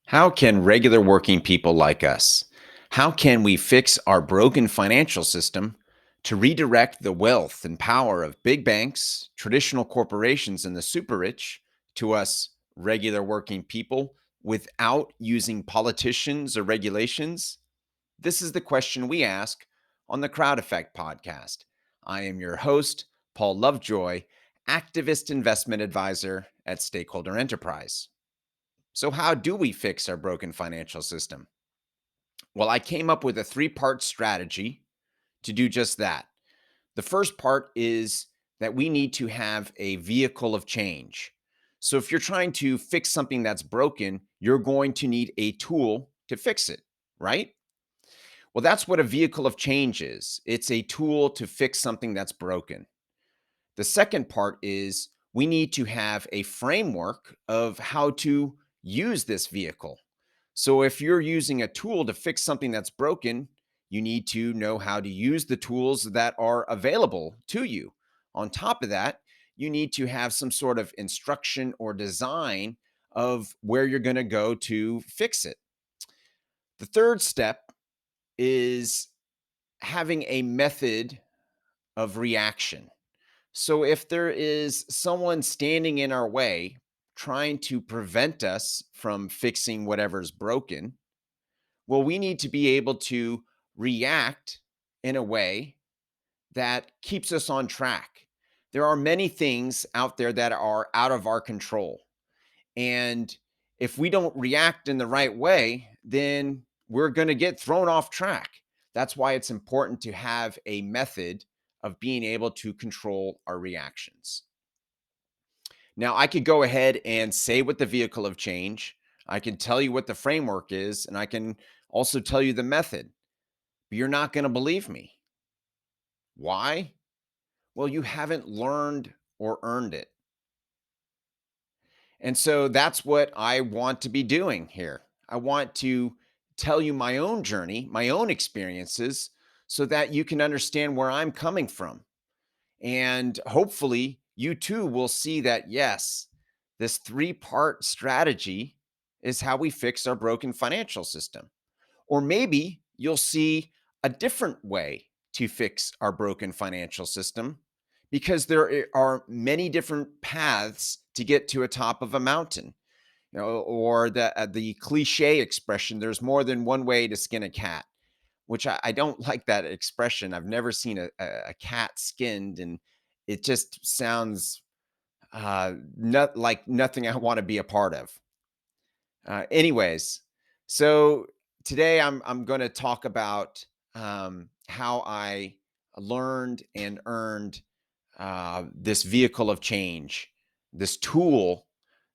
How can regular working people like us, how can we fix our broken financial system to redirect the wealth and power of big banks, traditional corporations, and the super rich to us regular working people without using politicians or regulations? This is the question we ask on the Crowd Effect podcast. I am your host, Paul Lovejoy, activist investment advisor at Stakeholder Enterprise. So, how do we fix our broken financial system? Well, I came up with a three-part strategy to do just that. The first part is that we need to have a vehicle of change. So, if you're trying to fix something that's broken, you're going to need a tool to fix it, right? Well, that's what a vehicle of change is. It's a tool to fix something that's broken. The second part is we need to have a framework of how to use this vehicle. So if you're using a tool to fix something that's broken, you need to know how to use the tools that are available to you. On top of that, you need to have some sort of instruction or design of where you're going to go to fix it. The third step is having a method of reaction. So if there is someone standing in our way trying to prevent us from fixing whatever's broken, well, we need to be able to react in a way that keeps us on track. There are many things out there that are out of our control. And if we don't react in the right way, then we're going to get thrown off track. That's why it's important to have a method of being able to control our reactions. Now, I could go ahead and say what the vehicle of change, I can tell you what the framework is, and I can also tell you the method, but you're not going to believe me. Why? Well, you haven't learned or earned it. And so that's what I want to be doing here. I want to tell you my own journey, my own experiences, so that you can understand where I'm coming from. And hopefully, you too will see that, yes, this three-part strategy is how we fix our broken financial system. Or maybe you'll see a different way to fix our broken financial system because there are many different paths to get to a top of a mountain. Or the cliche expression, there's more than one way to skin a cat, which I don't like that expression. I've never seen a cat skinned, and it just sounds not like nothing I want to be a part of. Anyways, so today I'm going to talk about how I learned and earned this vehicle of change, this tool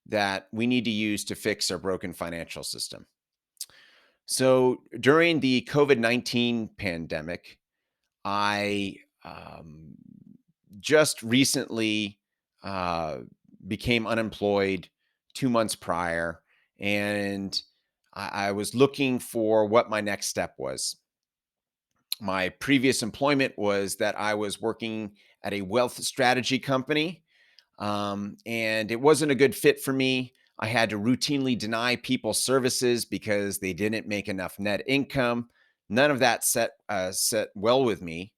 that we need to use to fix our broken financial system. So during the COVID-19 pandemic, I just recently uh, became unemployed 2 months prior, and I was looking for what my next step was. My previous employment was that I was working at a wealth strategy company, and it wasn't a good fit for me. I had to routinely deny people services because they didn't make enough net income. None of that set well with me.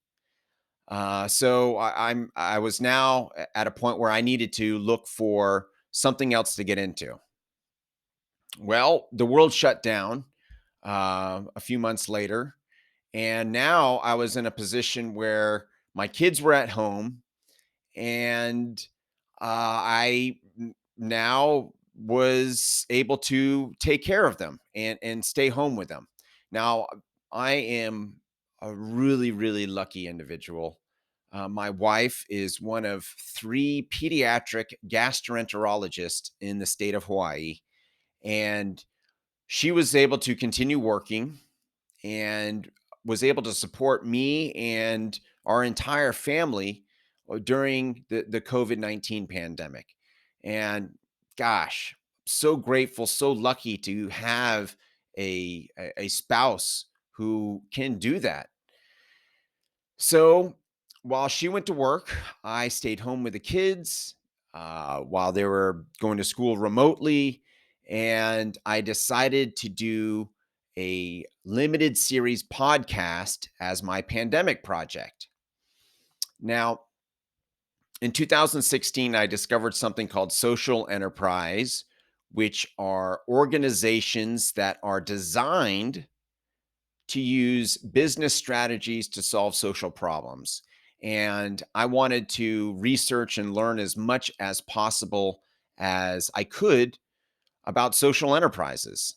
I was now at a point where I needed to look for something else to get into. Well, the world shut down a few months later, and now I was in a position where my kids were at home, and now was able to take care of them and stay home with them. Now, I am a really, really lucky individual. My wife is one of three pediatric gastroenterologists in the state of Hawaii, and she was able to continue working and was able to support me and our entire family during the COVID-19 pandemic. And gosh, so grateful, so lucky to have a spouse who can do that. So while she went to work, I stayed home with the kids while they were going to school remotely. And I decided to do a limited series podcast as my pandemic project. Now, in 2016, I discovered something called social enterprise, which are organizations that are designed to use business strategies to solve social problems. And I wanted to research and learn as much as possible as I could about social enterprises,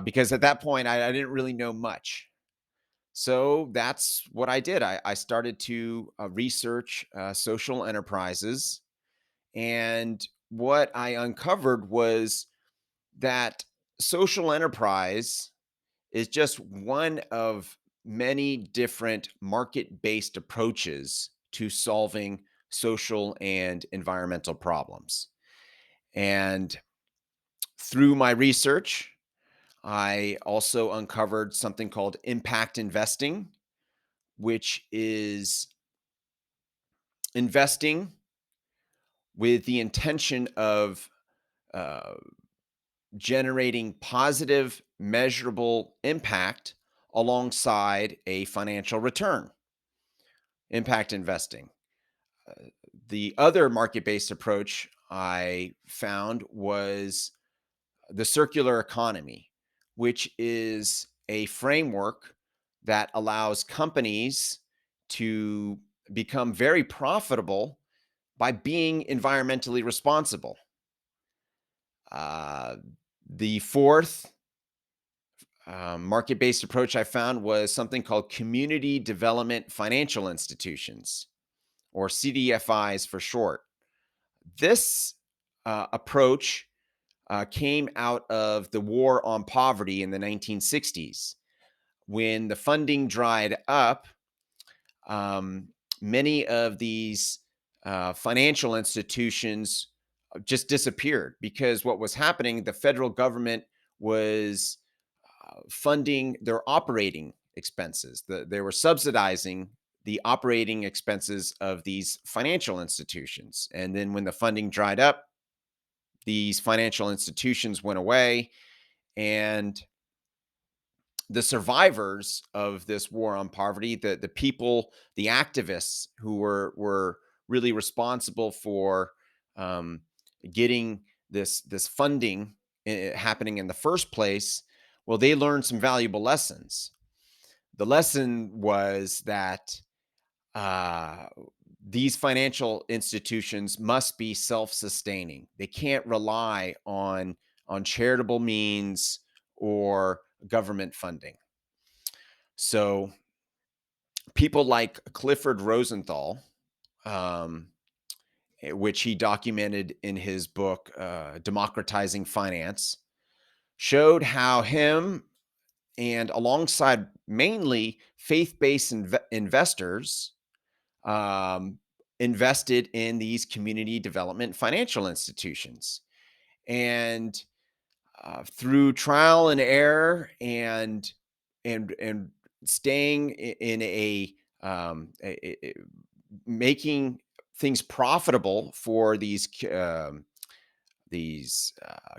because at that point, I didn't really know much. So that's what I did. I started to research social enterprises. And what I uncovered was that social enterprise is just one of many different market based approaches to solving social and environmental problems. And through my research, I also uncovered something called impact investing, which is investing with the intention of uh, generating positive, measurable impact alongside a financial return. Impact investing. The other market based approach I found was the circular economy, which is a framework that allows companies to become very profitable by being environmentally responsible. Uh, the fourth market based approach I found was something called community development financial institutions, or CDFIs for short. This approach came out of the war on poverty in the 1960s. When the funding dried up, um, many of these financial institutions just disappeared because what was happening, the federal government was funding their operating expenses. They were subsidizing the operating expenses of these financial institutions. And then when the funding dried up, these financial institutions went away, and the survivors of this war on poverty, the people, the activists who were really responsible for um, getting this funding happening in the first place, well, they learned some valuable lessons. The lesson was that uh, these financial institutions must be self-sustaining. They can't rely on charitable means or government funding. So people like Clifford Rosenthal, um, which he documented in his book Democratizing Finance, showed how him and alongside mainly faith-based investors um, invested in these community development financial institutions. And through trial and error and staying in making things profitable for these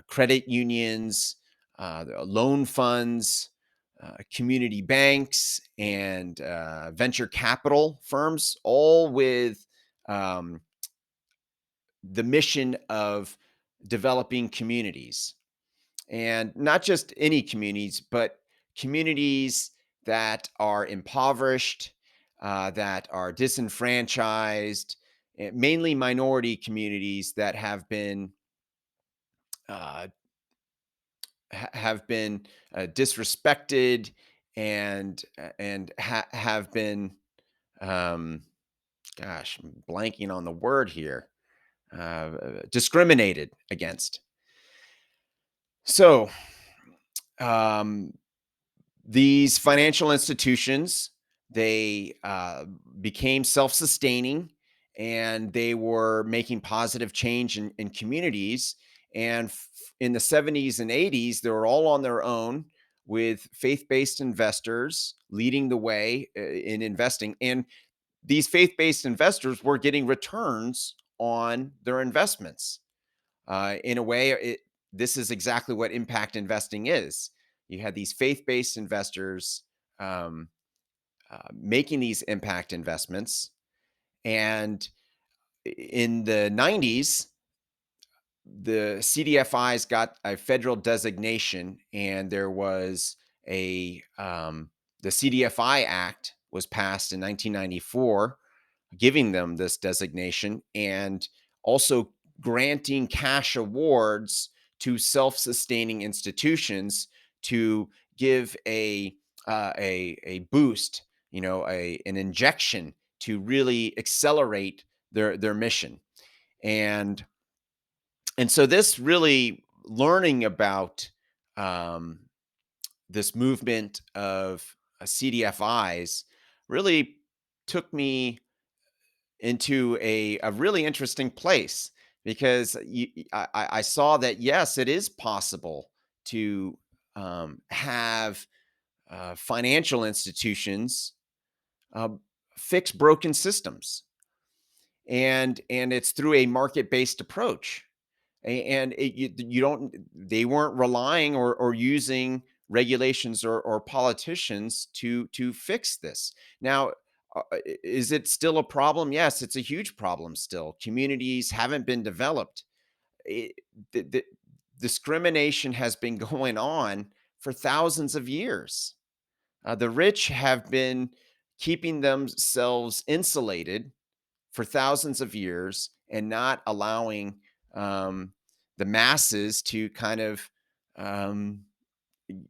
credit unions, loan funds, community banks, and venture capital firms, all with um, the mission of developing communities, and not just any communities, but communities that are impoverished, that are disenfranchised, mainly minority communities that uh, have been disrespected and have been um, gosh, I'm blanking on the word here, discriminated against. So um, these financial institutions, they became self-sustaining, and they were making positive change in communities. And in the 70s and 80s, they were all on their own, with faith-based investors leading the way in investing. And these faith-based investors were getting returns on their investments. In a way, this is exactly what impact investing is. You had these faith-based investors um, making these impact investments, and in the 90s, the CDFIs got a federal designation, and there was the CDFI Act was passed in 1994, giving them this designation and also granting cash awards to self-sustaining institutions to give a boost, an injection to really accelerate their mission. And so this really learning about um, this movement of CDFIs really took me into a really interesting place, because I saw that yes, it is possible to have financial institutions uh, fix broken systems, and it's through a market based approach. And you don't they weren't relying or using regulations or politicians to fix this. Now, is it still a problem? Yes, it's a huge problem still. Communities haven't been developed. It, the discrimination has been going on for thousands of years. The rich have been keeping themselves insulated for thousands of years and not allowing um, the masses to kind of um,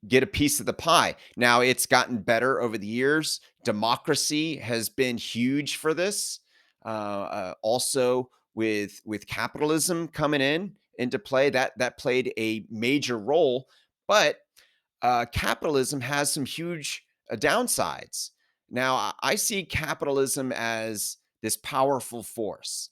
get a piece of the pie. Now, it's gotten better over the years. Democracy has been huge for this. Also, with capitalism coming into play, that played a major role. But capitalism has some huge downsides. Now, I see capitalism as this powerful force,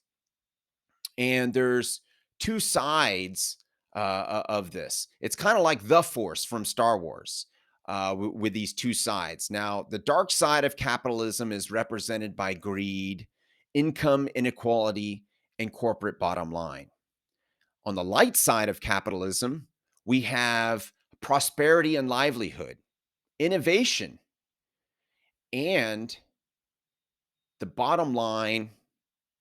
and there's two sides of this. It's kind of like the Force from Star Wars, with these two sides. Now, the dark side of capitalism is represented by greed, income inequality, and corporate bottom line. On the light side of capitalism, we have prosperity and livelihood, innovation, and the bottom line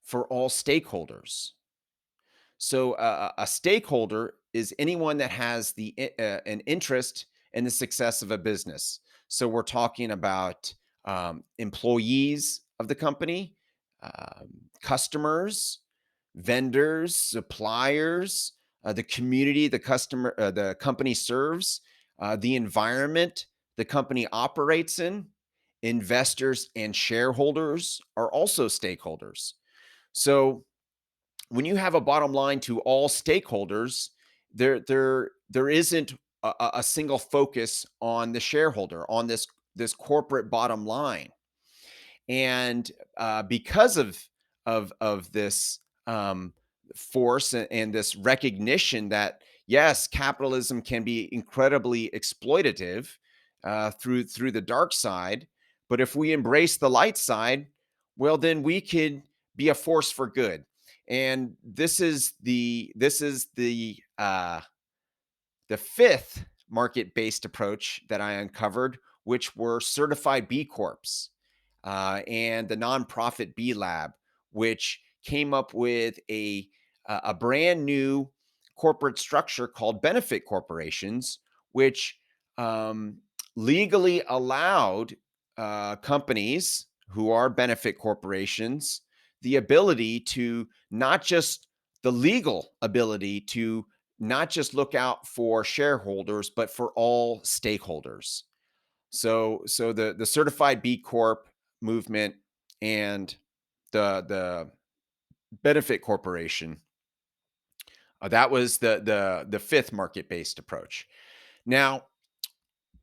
for all stakeholders. So, a stakeholder is anyone that has an interest in the success of a business. So, we're talking about employees of the company, customers, vendors, suppliers, the community the company serves, the environment the company operates in. Investors and shareholders are also stakeholders. So, when you have a bottom line to all stakeholders, there isn't a single focus on the shareholder, on this corporate bottom line. And because of this force and this recognition that yes, capitalism can be incredibly exploitative through the dark side, but if we embrace the light side, well, then we could be a force for good. And this is the fifth market based approach that I uncovered, which were certified B Corps and the nonprofit B Lab, which came up with a brand new corporate structure called benefit corporations, which um, legally allowed companies who are benefit corporations the ability to not just the legal ability to not just look out for shareholders, but for all stakeholders. So the certified B Corp movement and the benefit corporation, that was the fifth market based approach. Now,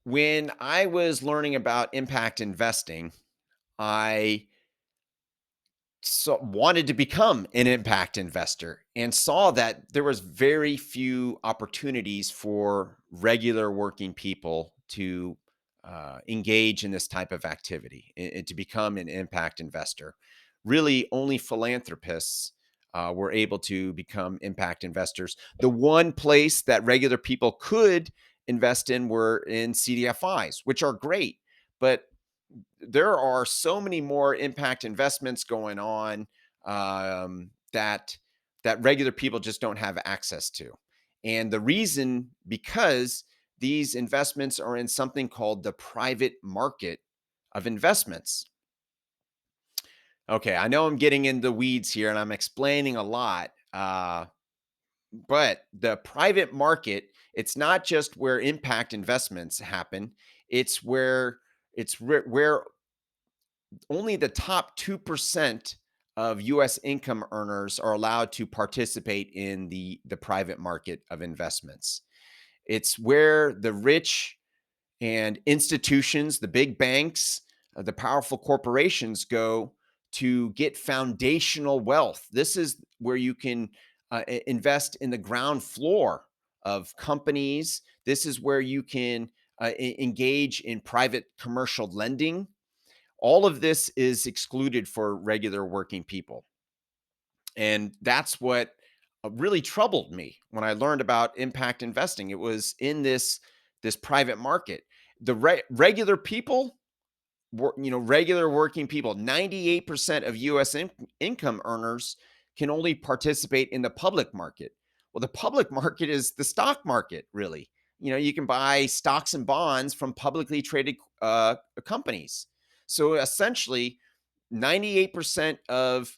when I was learning about impact investing, I wanted to become an impact investor and saw that there was very few opportunities for regular working people to engage in this type of activity and to become an impact investor. Really, only philanthropists were able to become impact investors. The one place that regular people could invest in were in CDFIs, which are great, but there are so many more impact investments going on that regular people just don't have access to. And the reason, because these investments are in something called the private market of investments. Okay, I know I'm getting in the weeds here and I'm explaining a lot, but the private market, it's not just where impact investments happen. It's where only the top 2% of US income earners are allowed to participate in the private market of investments. It's where the rich and institutions, the big banks, the powerful corporations go to get foundational wealth. This is where you can invest in the ground floor of companies. This is where you can engage in private commercial lending. All of this is excluded for regular working people. And that's what really troubled me when I learned about impact investing. It was in this private market. The regular people, regular working people, 98% of US income earners can only participate in the public market. Well, the public market is the stock market, really. You can buy stocks and bonds from publicly traded companies. So essentially, 98% of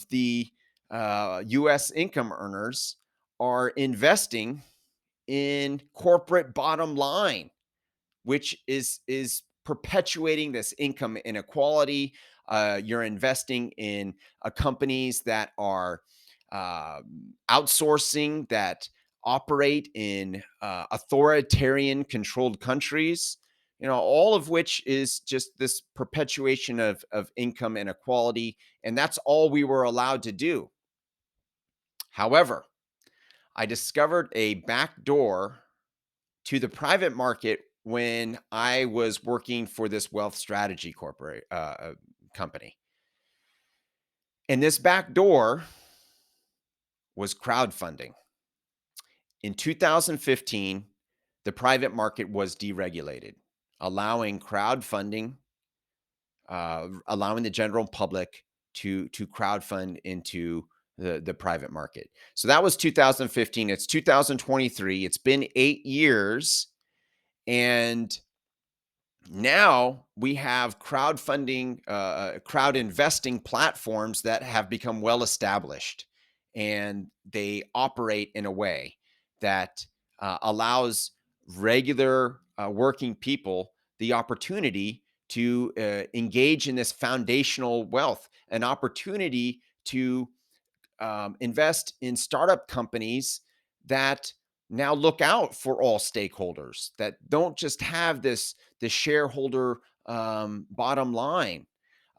the US income earners are investing in corporate bottom line, which is perpetuating this income inequality. You're investing in companies that are outsourcing, that operate in authoritarian controlled countries. All of which is just this perpetuation of income inequality, and that's all we were allowed to do. However, I discovered a back door to the private market when I was working for this wealth strategy corporate company. And this back door was crowdfunding. In 2015, the private market was deregulated, allowing crowdfunding, allowing the general public to crowdfund into the private market. So that was 2015. It's 2023. It's been 8 years. And now we have crowdfunding, crowd investing platforms that have become well established, and they operate in a way that allows regular working people the opportunity to engage in this foundational wealth, an opportunity to invest in startup companies that now look out for all stakeholders, that don't just have this shareholder bottom line.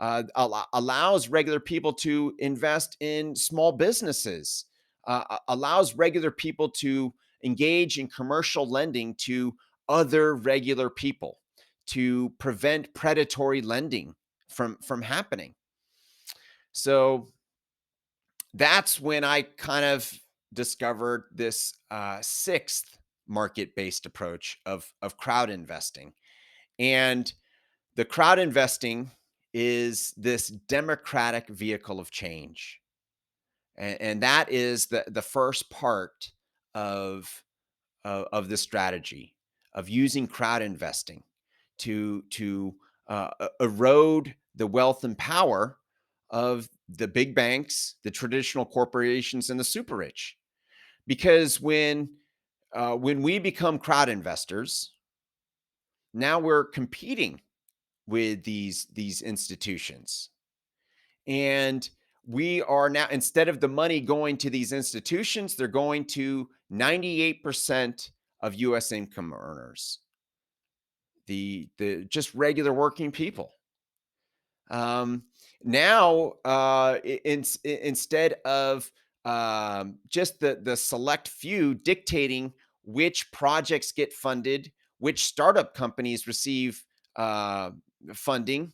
Allows regular people to invest in small businesses. Allows regular people to engage in commercial lending to other regular people, to prevent predatory lending from happening. So that's when I kind of discovered this sixth market-based approach of crowd investing. And the crowd investing is this democratic vehicle of change. And that is the first part of, of the strategy of using crowd investing to erode the wealth and power of the big banks, the traditional corporations, and the super rich. Because when we become crowd investors, now we're competing with these institutions, and we are now, instead of the money going to these institutions, they're going to 98% of US income earners, the just regular working people. Um, Now, instead of just the select few dictating which projects get funded, which startup companies receive uh, funding,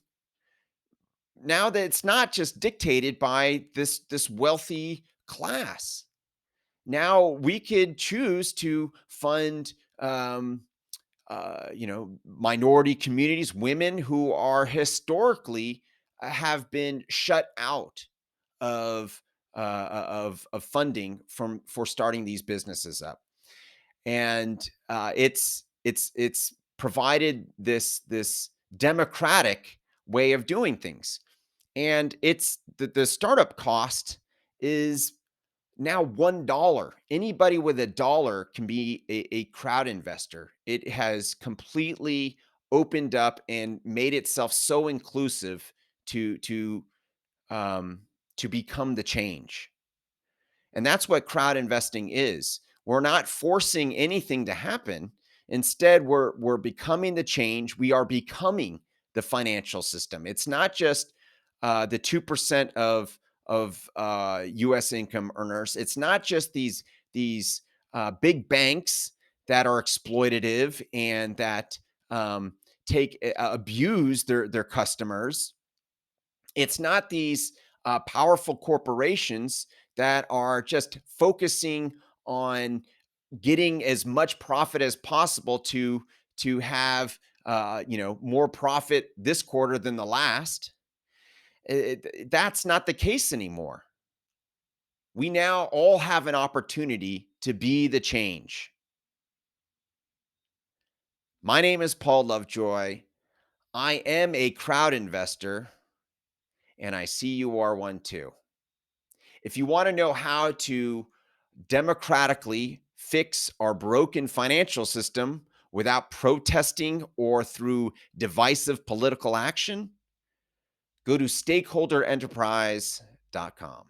now that it's not just dictated by this wealthy class. Now we could choose to fund minority communities, women who are historically have been shut out of of funding from for starting these businesses up. And it's provided this democratic way of doing things. And it's the startup cost is now $1. Anybody with a dollar can be a crowd investor. It has completely opened up and made itself so inclusive to to um, to become the change. And that's what crowd investing is. We're not forcing anything to happen. Instead, we're becoming the change. We are becoming the financial system. It's not just the 2% of U.S. income earners. It's not just these big banks that are exploitative and that take abuse their customers. It's not these powerful corporations that are just focusing on getting as much profit as possible to have more profit this quarter than the last. That's not the case anymore. We now all have an opportunity to be the change. My name is Paul Lovejoy. I am a crowd investor, and I see you are one too. If you want to know how to democratically fix our broken financial system without protesting or through divisive political action, go to stakeholderenterprise.com.